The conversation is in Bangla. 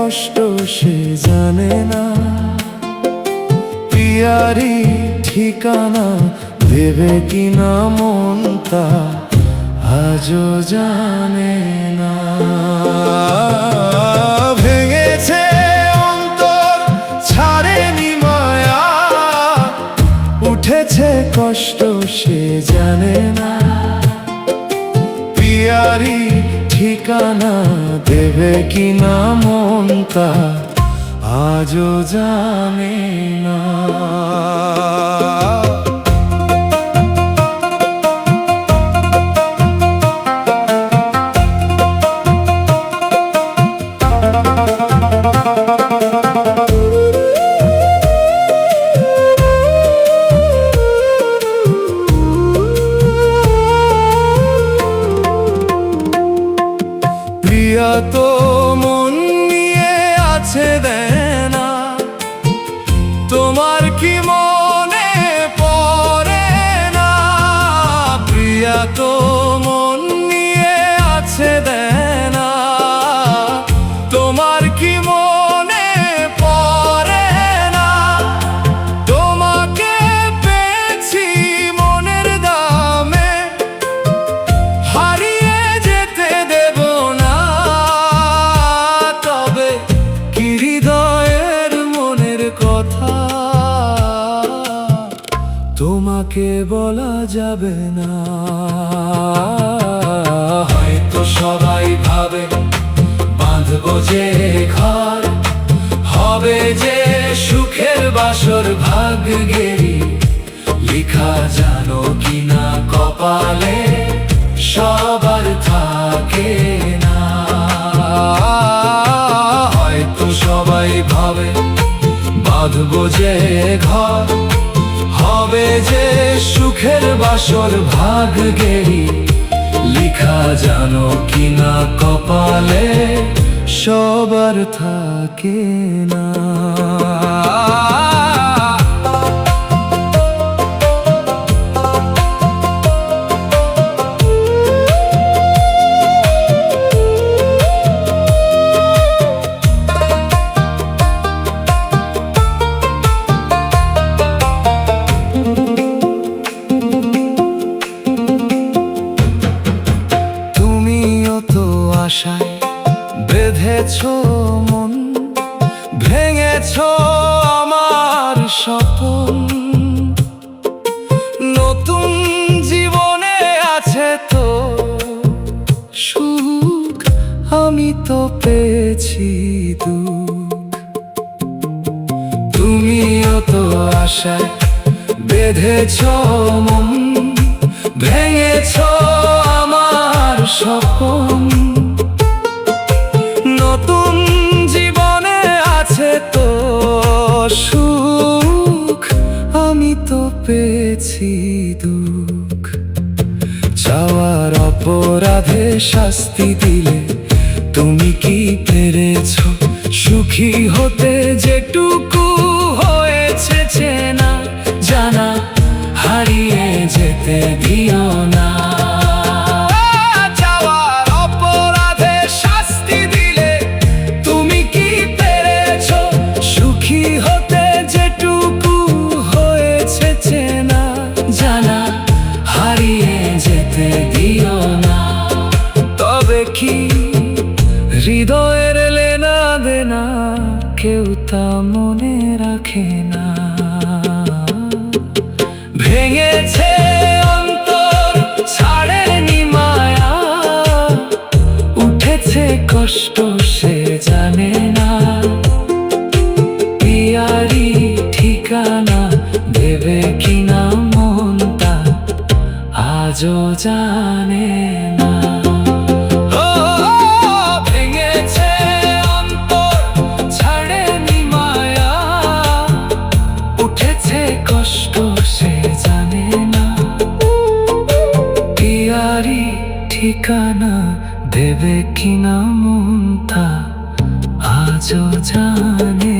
কষ্ট সে জানে না, পিয়ারি ঠিকানা দেবে কিনা মনটা আজও জানে না। ভেঙেছে অন্তর ছাড়েনি মায়া, উঠেছে কষ্ট সে জানে না, পিয়ারি ঠিকানা দেবে কিনা মনটা আজও জানে না। প্রিয়া তো মন নিয়ে আছে দেনা, তোমার কি মনে পড়ে না? প্রিয়া তো মন নিয়ে আছে দেনা, তোমার কি মনে পড়ে না? তোমাকে পেয়েছি মনের দামে, হারিয়ে যেতে দেব না। তবে কি হৃদয়ের মনের কথা তোমাকে বলা যাবে না। হয়তো সবাই ভাবে বাঁধবো যে ঘর, হবে যে সুখের বাসর ভাগ্যেরই লিখা, জানো কিনা কপালে সবার থাকে না। হয়তো সবাই ভাবে বাঁধবো যে ঘর, হবে যে সুখের বাসর ভাগ্যেরই লিখা, জানো কিনা কপালে সবার থাকে না। আশায় বেঁধেছ মন, ভেঙেছ আমার স্বপ্ন। নতুন জীবনে আছে তো সুখ, আমি তো পেয়েছি দুঃখ। তুমিও তো আশায় বেঁধেছ মন, ভেঙেছ আমার স্বপ্ন। নতুন জীবনে আছে তো সুখ, আমি তো পেয়েছি দুঃখ। চাওয়ার অপরাধে শাস্তি দিলে তুমি কি পেরেছ সুখী হতে? যেটুকু হয়েছে চেনা জানা, হারিয়ে যেতে দিও না। তবে কি হৃদয়ের লেনা দেনা কেউ তা মনে রাখে না। ভেঙেছে অন্তর ছাড়েনি মায়া, উঠেছে কষ্ট সে জানে না, পিয়ারি ঠিকানা দেবে কিনা মনটা আজও জানে না। ভেঙেছে অন্তর ছাড়েনি মায়া, উঠেছে কষ্ট সে জানে না, পিয়ারি ঠিকানা দেবে কিনা মনটা আজও জানে।